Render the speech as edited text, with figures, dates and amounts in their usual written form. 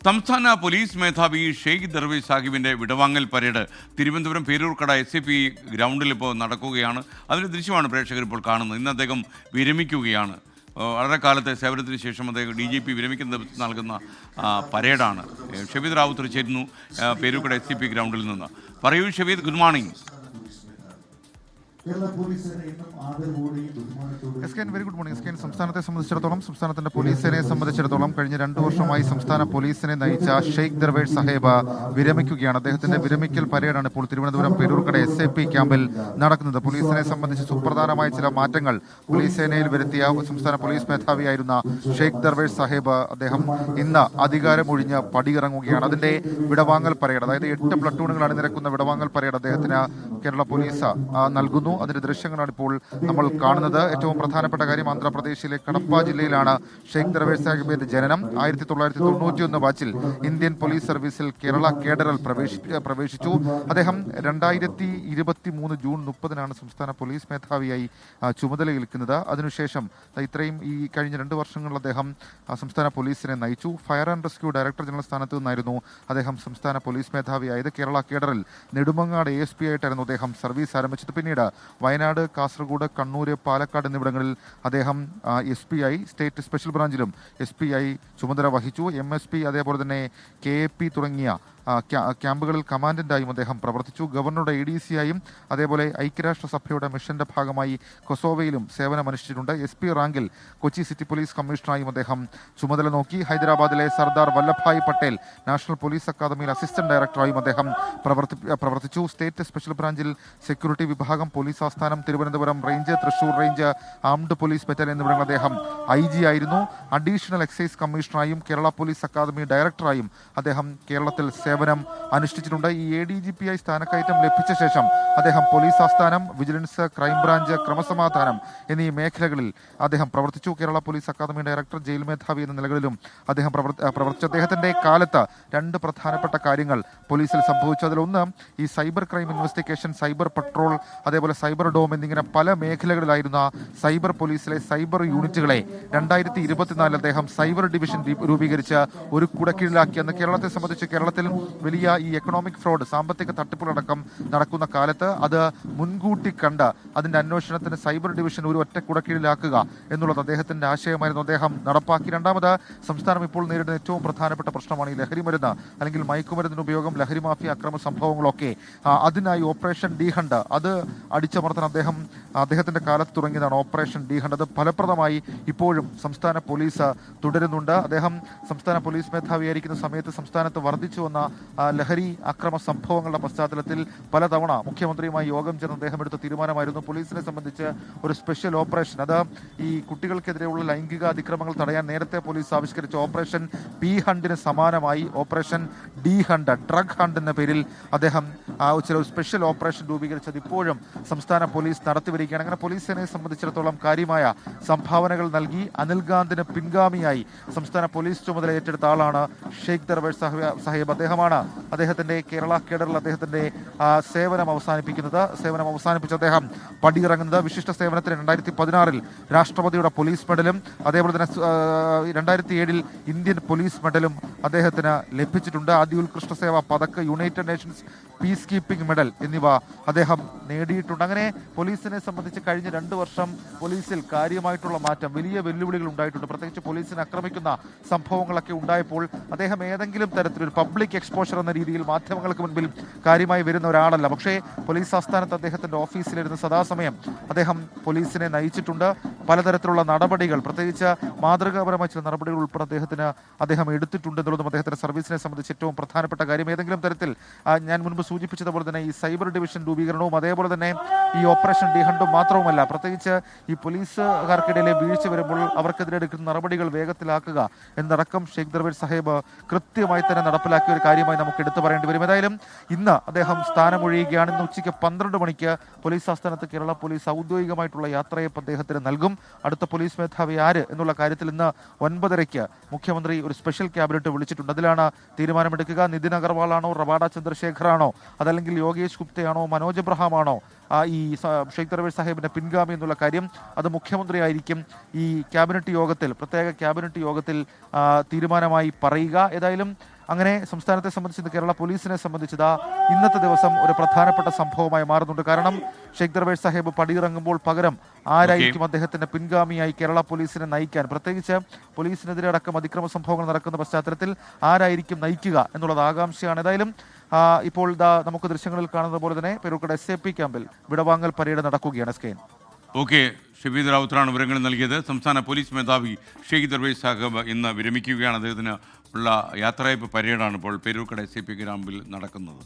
സംസ്ഥാന പോലീസ് മേധാവി ഷെയ്ഖ് ദർവേഷ് സാഹിബിൻ്റെ വിടവാങ്ങൽ പരേഡ് തിരുവനന്തപുരം പേരൂർക്കട SAP ഗ്രൗണ്ടിൽ ഇപ്പോൾ നടക്കുകയാണ്. അതിൻ്റെ ദൃശ്യമാണ് പ്രേക്ഷകർ ഇപ്പോൾ കാണുന്നത്. ഇന്ന് അദ്ദേഹം വിരമിക്കുകയാണ്. വളരെ കാലത്തെ സേവനത്തിന് ശേഷം അദ്ദേഹം DGP വിരമിക്കുന്ന ദിവസം നൽകുന്ന പരേഡാണ്. ഷെബീദ് റാവുത്തർ ചേരുന്നു പേരൂർക്കട SAP ഗ്രൗണ്ടിൽ നിന്ന്. പറയൂ Shebeed, good morning. Very good morning. സംസ്ഥാനത്തെ സംസ്ഥാനത്തിന്റെ പോലീസ് സേനയെ സംബന്ധിച്ചിടത്തോളം കഴിഞ്ഞ 2 വർഷമായി സംസ്ഥാന പോലീസിനെ നയിച്ച ഷെയ്ഖ് ദർവേഷ് സാഹിബ് വിരമിക്കുകയാണ്. അദ്ദേഹത്തിന്റെ വിരമിക്കൽ പരേഡാണ് ഇപ്പോൾ തിരുവനന്തപുരം പേരൂർക്കട SAP ക്യാമ്പിൽ നടക്കുന്നത്. പോലീസിനെ സംബന്ധിച്ച് സുപ്രധാനമായ ചില മാറ്റങ്ങൾ പോലീസ് സേനയിൽ വരുത്തിയ സംസ്ഥാന പോലീസ് മേധാവിയായിരുന്ന ഷെയ്ഖ് ദർവേഷ് സാഹിബ് അദ്ദേഹം ഇന്ന് അധികാരമൊഴിഞ്ഞ് പടിയിറങ്ങുകയാണ്. അതിന്റെ വിടവാങ്ങൽ പരേഡ്, അതായത് 8 പ്ലട്ടൂണുകൾ അണിനിരക്കുന്ന വിടവാങ്ങൽ പരേഡ് അദ്ദേഹത്തിന് കേരള പോലീസ് നൽകുന്നു. അതിന്റെ ദൃശ്യങ്ങളാണ് ഇപ്പോൾ നമ്മൾ കാണുന്നത്. ഏറ്റവും പ്രധാനപ്പെട്ട കാര്യം, ആന്ധ്രാപ്രദേശിലെ കടപ്പ ജില്ലയിലാണ് ഷെയ്ഖ് ദർവേഷ് സാഹിബിന്റെ ജനനം. 1991 ബാച്ചിൽ ഇന്ത്യൻ പോലീസ് സർവീസിൽ കേരള കേഡറിൽ പ്രവേശിച്ചു. അദ്ദേഹം 2023 ജൂൺ 30 സംസ്ഥാന പോലീസ് മേധാവിയായി ചുമതലയേൽക്കുന്നത്. അതിനുശേഷം ഇത്രയും ഈ കഴിഞ്ഞ 2 വർഷങ്ങളിൽ അദ്ദേഹം സംസ്ഥാന പോലീസിനെ നയിച്ചു. Fire and rescue director general സ്ഥാനത്ത് നിന്നായിരുന്നു അദ്ദേഹം സംസ്ഥാന പോലീസ് മേധാവിയായത്. കേരള കേഡറിൽ നെടുമങ്ങാട് ASP ആയിട്ടായിരുന്നു അദ്ദേഹം സർവീസ് ആരംഭിച്ചത്. പിന്നീട് വയനാട്, കാസർഗോഡ്, കണ്ണൂർ, പാലക്കാട് എന്നിവിടങ്ങളിൽ അദ്ദേഹം SP ആയി, സ്റ്റേറ്റ് സ്പെഷ്യൽ ബ്രാഞ്ചിലും SP ആയി ചുമതല വഹിച്ചു. MSP അതേപോലെ തന്നെ KAP തുടങ്ങിയ ക്യാമ്പുകളിൽ കമാൻഡന്റായും അദ്ദേഹം പ്രവർത്തിച്ചു. ഗവർണറുടെ ADC ആയും അതേപോലെ ഐക്യരാഷ്ട്രസഭയുടെ മിഷന്റെ ഭാഗമായി കൊസോവയിലും സേവനമനുഷ്ഠിച്ചിട്ടുണ്ട്. SP റാങ്കിൽ കൊച്ചി സിറ്റി പോലീസ് കമ്മീഷണറായും അദ്ദേഹം ചുമതല നോക്കി. ഹൈദരാബാദിലെ സർദാർ വല്ലഭായ് പട്ടേൽ നാഷണൽ പോലീസ് അക്കാദമിയിൽ അസിസ്റ്റന്റ് ഡയറക്ടറായും അദ്ദേഹം പ്രവർത്തിച്ചു. സ്റ്റേറ്റ് സ്പെഷ്യൽ ബ്രാഞ്ചിൽ സെക്യൂരിറ്റി വിഭാഗം, പോലീസ് ആസ്ഥാനം, Thiruvananthapuram range, Thrissur range, armed police battalion എന്നിവിടങ്ങളിൽ അദ്ദേഹം IG ആയിരുന്നു. അഡീഷണൽ എക്സൈസ് കമ്മീഷണറായും കേരള പോലീസ് അക്കാദമി ഡയറക്ടറായും അദ്ദേഹം കേരളത്തിൽ സേവനം അനുഷ്ഠിച്ചിട്ടുണ്ട്. ഈ ADGP ആയി സ്ഥാനക്കയറ്റം ലഭിച്ച ശേഷം അദ്ദേഹം പോലീസ് ആസ്ഥാനം, വിജിലൻസ്, ക്രൈംബ്രാഞ്ച്, ക്രമസമാധാനം എന്നീ മേഖലകളിൽ അദ്ദേഹം പ്രവർത്തിച്ചു. Kerala police academy director, jail മേധാവി എന്ന നിലകളിലും അദ്ദേഹം പ്രവർത്തിച്ചു. അദ്ദേഹത്തിന്റെ കാലത്ത് 2 പ്രധാനപ്പെട്ട കാര്യങ്ങൾ പോലീസിൽ സംഭവിച്ചു. അതിലൊന്ന് ഈ cyber crime investigation, cyber patrol, അതേപോലെ സൈബർ ഡോം എന്നിങ്ങനെ പല മേഖലകളിലായിരുന്ന സൈബർ പോലീസിലെ സൈബർ യൂണിറ്റുകളെ 2024 അദ്ദേഹം സൈബർ ഡിവിഷൻ രൂപീകരിച്ച് ഒരു കുടക്കീഴിലാക്കി. അന്ന് കേരളത്തെ സംബന്ധിച്ച് കേരളത്തിൽ വലിയ ഈ എക്കണോമിക് ഫ്രോഡ്, സാമ്പത്തിക തട്ടിപ്പുകളടക്കം നടക്കുന്ന കാലത്ത് അത് മുൻകൂട്ടി കണ്ട് അതിന്റെ അന്വേഷണത്തിന് സൈബർ ഡിവിഷൻ ഒരു ഒറ്റ കുടക്കീഴിലാക്കുക എന്നുള്ളത് അദ്ദേഹത്തിന്റെ ആശയമായിരുന്നു. അദ്ദേഹം നടപ്പാക്കി. രണ്ടാമത്, സംസ്ഥാനം ഇപ്പോൾ നേരിടുന്ന ഏറ്റവും പ്രധാനപ്പെട്ട പ്രശ്നമാണ് ഈ ലഹരി മരുന്ന് അല്ലെങ്കിൽ മയക്കുമരുന്നിന് ഉപയോഗം, ലഹരി മാഫിയ അക്രമ സംഭവങ്ങളൊക്കെ. അതിനായി ഓപ്പറേഷൻ ഡി ഹണ്ട് അത് അടിച്ചമർത്താൻ അദ്ദേഹത്തിന്റെ കാലത്ത് തുടങ്ങിയതാണ് ഓപ്പറേഷൻ ഡി ഹണ്ട്. അത് ഫലപ്രദമായി ഇപ്പോഴും സംസ്ഥാന പോലീസ് തുടരുന്നുണ്ട്. അദ്ദേഹം സംസ്ഥാന പോലീസ് മേധാവിയായിരിക്കുന്ന സമയത്ത് സംസ്ഥാനത്ത് വർദ്ധിച്ചു വന്ന ലഹരി അക്രമ സംഭവങ്ങളുടെ പശ്ചാത്തലത്തിൽ പലതവണ മുഖ്യമന്ത്രിയുമായി യോഗം ചേർന്ന് അദ്ദേഹം എടുത്ത തീരുമാനമായിരുന്നു പോലീസിനെ സംബന്ധിച്ച് ഒരു സ്പെഷ്യൽ ഓപ്പറേഷൻ. അത് ഈ കുട്ടികൾക്കെതിരെയുള്ള ലൈംഗിക അതിക്രമങ്ങൾ തടയാൻ നേരത്തെ പോലീസ് ആവിഷ്കരിച്ച ഓപ്പറേഷൻ പി ഹണ്ടിന് സമാനമായി operation D hunt, drug hunt എന്ന പേരിൽ അദ്ദേഹം ചില സ്പെഷ്യൽ ഓപ്പറേഷൻ രൂപീകരിച്ചത് ഇപ്പോഴും സംസ്ഥാന പോലീസ് നടത്തിവരികയാണ്. അങ്ങനെ പോലീസ് സേനയെ സംബന്ധിച്ചിടത്തോളം കാര്യമായ സംഭാവനകൾ നൽകി അനിൽ ഗാന്ധിന് പിൻഗാമിയായി സംസ്ഥാന പോലീസ് ചുമതല ഏറ്റെടുത്ത ആളാണ് ഷെയ്ഖ് ദർവേഷ് സാഹിബ്. അദ്ദേഹത്തിന്റെ കേരള കേഡറിൽ അദ്ദേഹത്തിന്റെ സേവനം അവസാനിപ്പിച്ച അദ്ദേഹം പടിയിറങ്ങുന്നത്. വിശിഷ്ട സേവനത്തിന് 2016 രാഷ്ട്രപതിയുടെ പോലീസ് മെഡലും അതേപോലെ തന്നെ 2007 ഇന്ത്യൻ പോലീസ് മെഡലും അദ്ദേഹത്തിന് ലഭിച്ചിട്ടുണ്ട്. Atyutkrisht Seva Padak, united nations peacekeeping medal എന്നിവ അദ്ദേഹം നേടിയിട്ടുണ്ട്. അങ്ങനെ പോലീസിനെ സംബന്ധിച്ച് കഴിഞ്ഞ 2 വർഷം പോലീസിൽ കാര്യമായിട്ടുള്ള മാറ്റം, വലിയ വെല്ലുവിളികൾ ഉണ്ടായിട്ടുണ്ട്. പ്രത്യേകിച്ച് പോലീസിനെ ആക്രമിക്കുന്ന സംഭവങ്ങളൊക്കെ ഉണ്ടായപ്പോൾ അദ്ദേഹം ഏതെങ്കിലും തരത്തിലൊരു പബ്ലിക് എക്സ്പോഷർ എന്ന രീതിയിൽ മാധ്യമങ്ങൾക്ക് മുൻപിൽ കാര്യമായി വരുന്ന ഒരാളല്ല. പക്ഷേ പോലീസ് ആസ്ഥാനത്ത് അദ്ദേഹത്തിന്റെ ഓഫീസിലിരുന്ന് സദാസമയം അദ്ദേഹം പോലീസിനെ നയിച്ചിട്ടുണ്ട്. പലതരത്തിലുള്ള നടപടികൾ, പ്രത്യേകിച്ച് മാതൃകാപരമായ ചില നടപടികൾ ഉൾപ്പെടെ അദ്ദേഹം എടുത്തിട്ടുണ്ട് എന്നുള്ളതും അദ്ദേഹത്തിന്റെ സർവീസിനെ സംബന്ധിച്ച് ഏറ്റവും പ്രധാനപ്പെട്ട കാര്യം. ഏതെങ്കിലും തരത്തിൽ ഞാൻ മുൻപ് സൂചിപ്പിച്ചതുപോലെ തന്നെ ഈ സൈബർ ഡിവിഷൻ രൂപീകരണവും അതേപോലെ തന്നെ ഈ ഓപ്പറേഷൻ ഡി ഹണ്ടും മാത്രവുമല്ല, പ്രത്യേകിച്ച് ഈ പോലീസുകാർക്കിടയിലെ വീഴ്ച വരുമ്പോൾ അവർക്കെതിരെ എടുക്കുന്ന നടപടികൾ വേഗത്തിലാക്കുക എന്നടക്കം ഷെയ്ഖ് ദർവേഷ് സാഹിബ് കൃത്യമായി തന്നെ നടപ്പിലാക്കിയ ഒരു കാര്യമായി നമുക്ക് എടുത്തു പറയേണ്ടി വരും. ഏതായാലും ഇന്ന് അദ്ദേഹം സ്ഥാനമൊഴിയുകയാണ്. ഇന്ന് ഉച്ചയ്ക്ക് 12 മണിക്ക് പോലീസ് ആസ്ഥാനത്ത് കേരള പോലീസ് ഔദ്യോഗികമായിട്ടുള്ള യാത്രയപ്പ് അദ്ദേഹത്തിന് നൽകും. അടുത്ത പോലീസ് മേധാവി ആര് എന്നുള്ള കാര്യത്തിൽ ഇന്ന് 9:30 മുഖ്യമന്ത്രി ഒരു സ്പെഷ്യൽ ക്യാബിനറ്റ് വിളിച്ചിട്ടുണ്ട്. അതിലാണ് തീരുമാനമെടുക്കുക. നിതിൻ അഗർവാൾ ആണോ, റവാഡ ചന്ദ്രശേഖർ ആണോ അതല്ലെങ്കിൽ യോഗേഷ് ഗുപ്തയാണോ മനോജ് എബ്രഹാമാണോ ഈ ഷെയ്ഖ് ദർവേഷ് സാഹിബിന്റെ പിൻഗാമി എന്നുള്ള കാര്യം അത് മുഖ്യമന്ത്രിയായിരിക്കും ഈ ക്യാബിനറ്റ് യോഗത്തിൽ, പ്രത്യേക ക്യാബിനറ്റ് യോഗത്തിൽ തീരുമാനമായി പറയുക. ഏതായാലും അങ്ങനെ സംസ്ഥാനത്തെ സംബന്ധിച്ച് കേരള പോലീസിനെ സംബന്ധിച്ചത് ഇന്നത്തെ ദിവസം ഒരു പ്രധാനപ്പെട്ട സംഭവമായി മാറുന്നുണ്ട്. കാരണം ഷെയ്ഖ് ദർവേഷ് സാഹിബ് പടിയിറങ്ങുമ്പോൾ പകരം ആരായിരിക്കും അദ്ദേഹത്തിന്റെ പിൻഗാമിയായി കേരള പോലീസിനെ നയിക്കാൻ, പ്രത്യേകിച്ച് പോലീസിനെതിരെ അടക്കം അതിക്രമ സംഭവങ്ങൾ നടക്കുന്ന പശ്ചാത്തലത്തിൽ ആരായിരിക്കും നയിക്കുക എന്നുള്ളത് ആകാംക്ഷയാണ്. ഏതായാലും ഇപ്പോൾ നമുക്ക് ദൃശ്യങ്ങളിൽ കാണുന്നത് പോലെ തന്നെ പേരൂർക്കട SAP ക്യാമ്പിൽ വിടവാങ്ങൽ പരേഡ് നടക്കുകയാണ്. സ്കെയിൻ. ഓക്കെ, ഷബീദ് റാവുത്തറാണ് വിവരങ്ങൾ നൽകിയത്. സംസ്ഥാന പോലീസ് മേധാവി ഷെയ്ഖ് ദർവേഷ് സാഹിബ് ഇന്ന് വിരമിക്കുകയാണ്. അദ്ദേഹത്തിന് ഉള്ള യാത്രയയപ്പ് പരേഡാണ് ഇപ്പോൾ പേരൂർക്കട SAP ക്യാമ്പിൽ നടക്കുന്നത്.